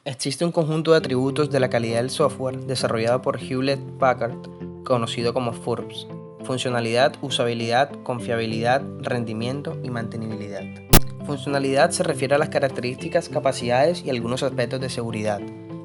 Existe un conjunto de atributos de la calidad del software desarrollado por Hewlett-Packard, conocido como FURBS: funcionalidad, usabilidad, confiabilidad, rendimiento y mantenibilidad. Funcionalidad se refiere a las características, capacidades y algunos aspectos de seguridad.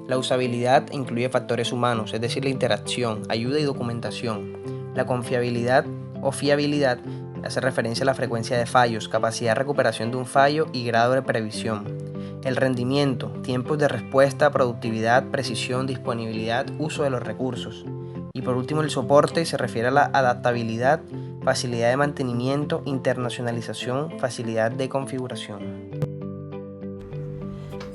La usabilidad incluye factores humanos, es decir, la interacción, ayuda y documentación. La confiabilidad o fiabilidad hace referencia a la frecuencia de fallos, capacidad de recuperación de un fallo y grado de previsión. El rendimiento, tiempos de respuesta, productividad, precisión, disponibilidad, uso de los recursos. Y por último, el soporte se refiere a la adaptabilidad, facilidad de mantenimiento, internacionalización, facilidad de configuración.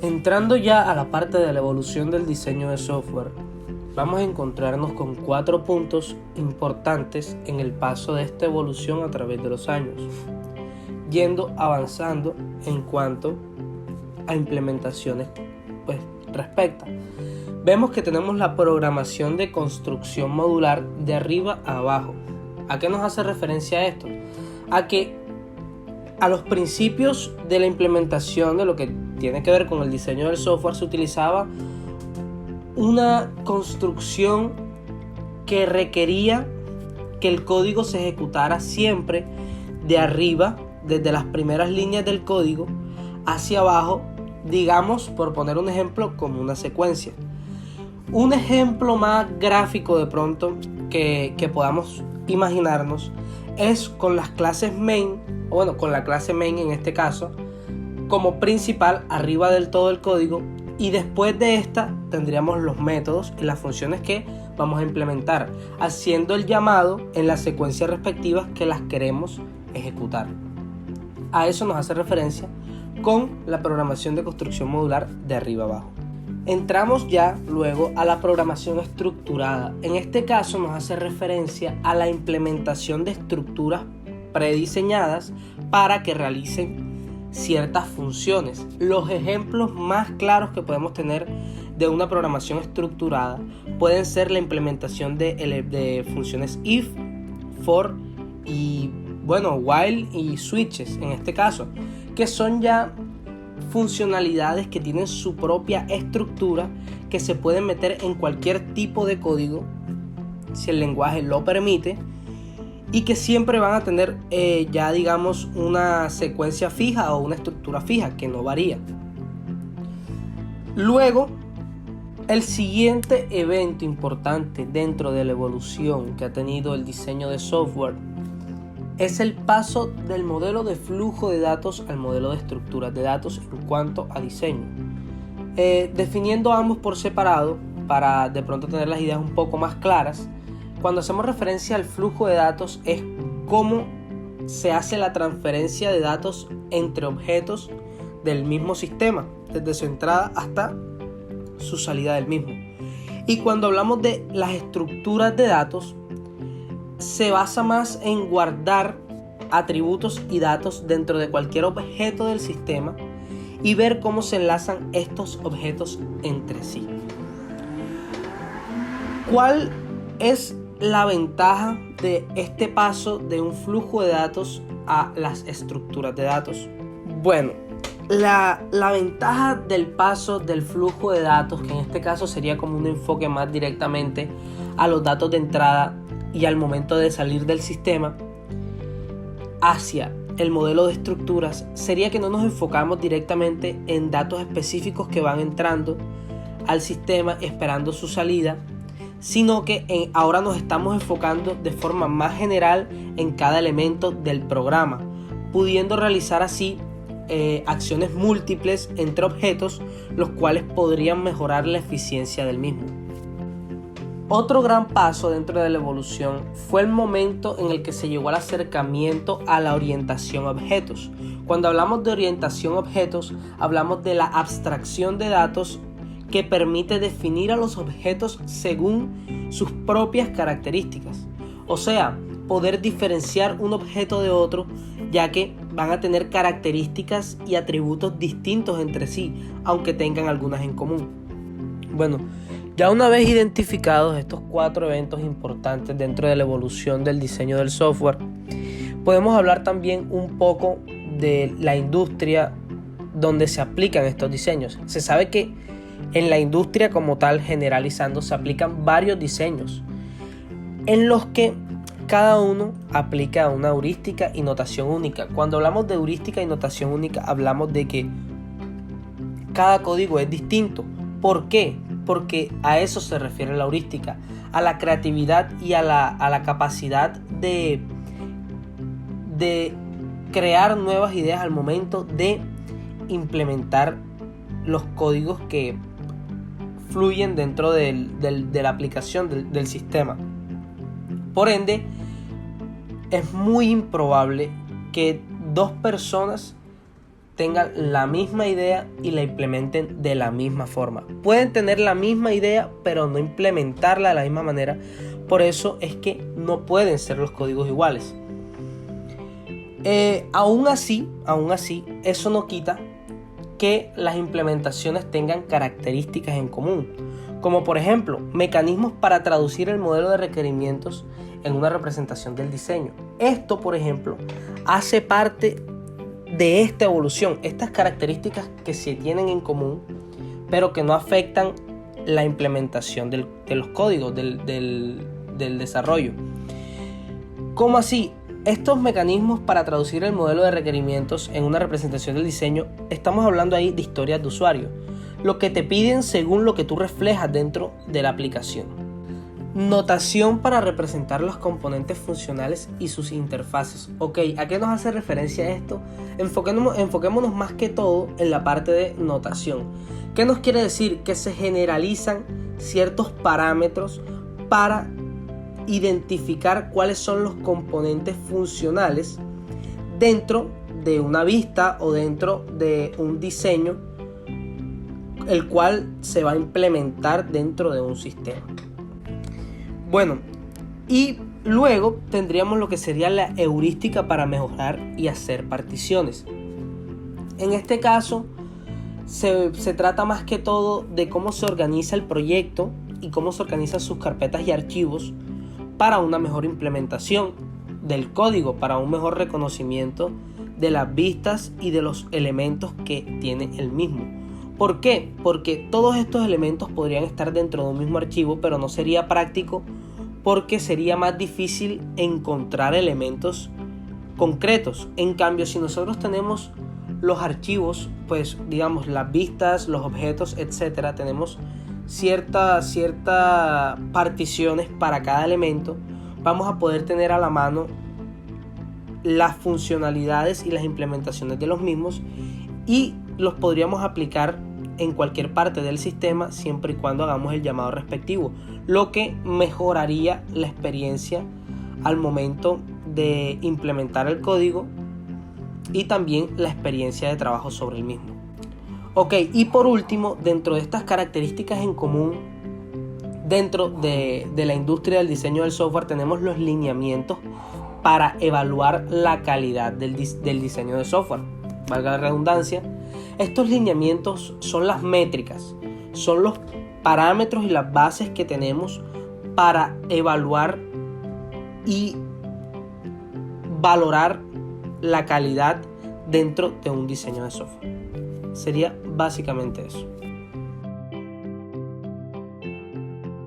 Entrando ya a la parte de la evolución del diseño de software, vamos a encontrarnos con 4 puntos importantes en el paso de esta evolución a través de los años, avanzando en cuanto a implementaciones respecta. Vemos que tenemos la programación de construcción modular de arriba a abajo. ¿A qué nos hace referencia esto? A los principios de la implementación de lo que tiene que ver con el diseño del software se utilizaba una construcción que requería que el código se ejecutara siempre de arriba, desde las primeras líneas del código hacia abajo, digamos, por poner un ejemplo, como una secuencia. Un ejemplo más gráfico de pronto que podamos imaginarnos es con las clases main, con la clase main en este caso, como principal arriba del todo el código, y después de esta tendríamos los métodos y las funciones que vamos a implementar, haciendo el llamado en las secuencias respectivas que las queremos ejecutar. A eso nos hace referencia con la programación de construcción modular de arriba abajo. Entramos ya luego a la programación estructurada. En este caso nos hace referencia a la implementación de estructuras prediseñadas para que realicen ciertas funciones. Los ejemplos más claros que podemos tener de una programación estructurada pueden ser la implementación de funciones if, for y while y switches en este caso, que son ya funcionalidades que tienen su propia estructura, que se pueden meter en cualquier tipo de código si el lenguaje lo permite, y que siempre van a tener ya digamos una secuencia fija o una estructura fija que no varía. Luego, el siguiente evento importante dentro de la evolución que ha tenido el diseño de software es el paso del modelo de flujo de datos al modelo de estructuras de datos en cuanto a diseño. Definiendo ambos por separado para de pronto tener las ideas un poco más claras, cuando hacemos referencia al flujo de datos es cómo se hace la transferencia de datos entre objetos del mismo sistema, desde su entrada hasta su salida del mismo. Y cuando hablamos de las estructuras de datos, se basa más en guardar atributos y datos dentro de cualquier objeto del sistema y ver cómo se enlazan estos objetos entre sí. ¿Cuál es la ventaja de este paso de un flujo de datos a las estructuras de datos? Bueno, la ventaja del paso del flujo de datos, que en este caso sería como un enfoque más directamente a los datos de entrada y al momento de salir del sistema, hacia el modelo de estructuras, sería que no nos enfocamos directamente en datos específicos que van entrando al sistema esperando su salida, sino que ahora nos estamos enfocando de forma más general en cada elemento del programa, pudiendo realizar así acciones múltiples entre objetos, los cuales podrían mejorar la eficiencia del mismo. Otro gran paso dentro de la evolución fue el momento en el que se llegó al acercamiento a la orientación a objetos. Cuando hablamos de orientación a objetos, hablamos de la abstracción de datos que permite definir a los objetos según sus propias características. O sea, poder diferenciar un objeto de otro, ya que van a tener características y atributos distintos entre sí, aunque tengan algunas en común. Bueno, ya una vez identificados estos 4 eventos importantes dentro de la evolución del diseño del software, podemos hablar también un poco de la industria donde se aplican estos diseños. Se sabe que en la industria como tal, generalizando, se aplican varios diseños en los que cada uno aplica una heurística y notación única. Cuando hablamos de heurística y notación única, hablamos de que cada código es distinto. ¿Por qué? Porque a eso se refiere la heurística, a la creatividad y a la capacidad de crear nuevas ideas al momento de implementar los códigos que fluyen dentro de la aplicación del sistema. Por ende, es muy improbable que dos personas tengan la misma idea y la implementen de la misma forma. Pueden tener la misma idea, pero no implementarla de la misma manera. Por eso es que no pueden ser los códigos iguales. Aún así, eso no quita que las implementaciones tengan características en común, como por ejemplo, mecanismos para traducir el modelo de requerimientos en una representación del diseño. Esto, por ejemplo, hace parte de esta evolución, estas características que se tienen en común, pero que no afectan la implementación de los códigos, del desarrollo. ¿Cómo así? Estos mecanismos para traducir el modelo de requerimientos en una representación del diseño, estamos hablando ahí de historias de usuario, lo que te piden según lo que tú reflejas dentro de la aplicación. Notación para representar los componentes funcionales y sus interfaces. Ok, ¿a qué nos hace referencia esto? Enfoquémonos más que todo en la parte de notación. ¿Qué nos quiere decir? Que se generalizan ciertos parámetros para identificar cuáles son los componentes funcionales dentro de una vista o dentro de un diseño, el cual se va a implementar dentro de un sistema. Bueno, y luego tendríamos lo que sería la heurística para mejorar y hacer particiones. En este caso se trata más que todo de cómo se organiza el proyecto y cómo se organizan sus carpetas y archivos para una mejor implementación del código, para un mejor reconocimiento de las vistas y de los elementos que tiene el mismo. ¿Por qué? Porque todos estos elementos podrían estar dentro de un mismo archivo, pero no sería práctico porque sería más difícil encontrar elementos concretos. En cambio, si nosotros tenemos los archivos, pues digamos las vistas, los objetos, etcétera, tenemos ciertas particiones para cada elemento, vamos a poder tener a la mano las funcionalidades y las implementaciones de los mismos y los podríamos aplicar en cualquier parte del sistema siempre y cuando hagamos el llamado respectivo, lo que mejoraría la experiencia al momento de implementar el código y también la experiencia de trabajo sobre el mismo. Ok, y por último, dentro de estas características en común, dentro de la industria del diseño del software, tenemos los lineamientos para evaluar la calidad del diseño de software. Valga la redundancia, estos lineamientos son las métricas, son los parámetros y las bases que tenemos para evaluar y valorar la calidad dentro de un diseño de software. Sería básicamente eso.